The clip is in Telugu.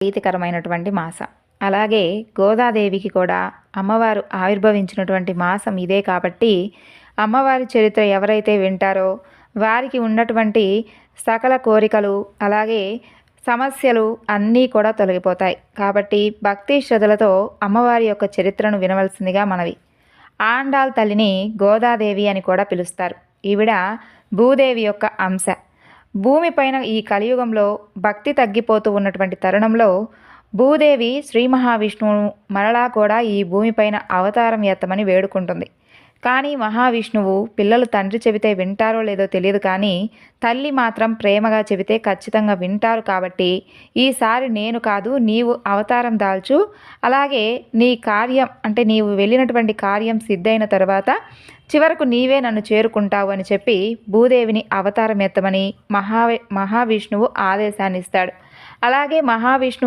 ప్రీతికరమైనటువంటి మాసం. అలాగే గోదాదేవికి కూడా అమ్మవారు ఆవిర్భవించినటువంటి మాసం ఇదే కాబట్టి అమ్మవారి చరిత్ర ఎవరైతే వింటారో వారికి ఉన్నటువంటి సకల కోరికలు అలాగే సమస్యలు అన్నీ కూడా తొలగిపోతాయి. కాబట్టి భక్తి శ్రద్ధలతో అమ్మవారి యొక్క చరిత్రను వినవలసిందిగా మనవి. ఆండాల్ తల్లిని గోదాదేవి అని కూడా పిలుస్తారు. ఈవిడ భూదేవి యొక్క అంశ. భూమిపైన ఈ కలియుగంలో భక్తి తగ్గిపోతూ ఉన్నటువంటి తరుణంలో భూదేవి శ్రీ మహావిష్ణువు మరలా కూడా ఈ భూమిపైన అవతారం ఎత్తమని వేడుకుంటుంది. కానీ మహావిష్ణువు పిల్లలు తండ్రి చెబితే వింటారో లేదో తెలియదు, కానీ తల్లి మాత్రం ప్రేమగా చెబితే ఖచ్చితంగా వింటారు. కాబట్టి ఈసారి నేను కాదు నీవు అవతారం దాల్చు, అలాగే నీ కార్యం అంటే నీవు వెళ్ళినటువంటి కార్యం సిద్ధైన తర్వాత చివరకు నీవే నన్ను చేరుకుంటావు అని చెప్పి భూదేవిని అవతారం ఎత్తమని మహావిష్ణువు ఆదేశాన్ని ఇస్తాడు. అలాగే మహావిష్ణువు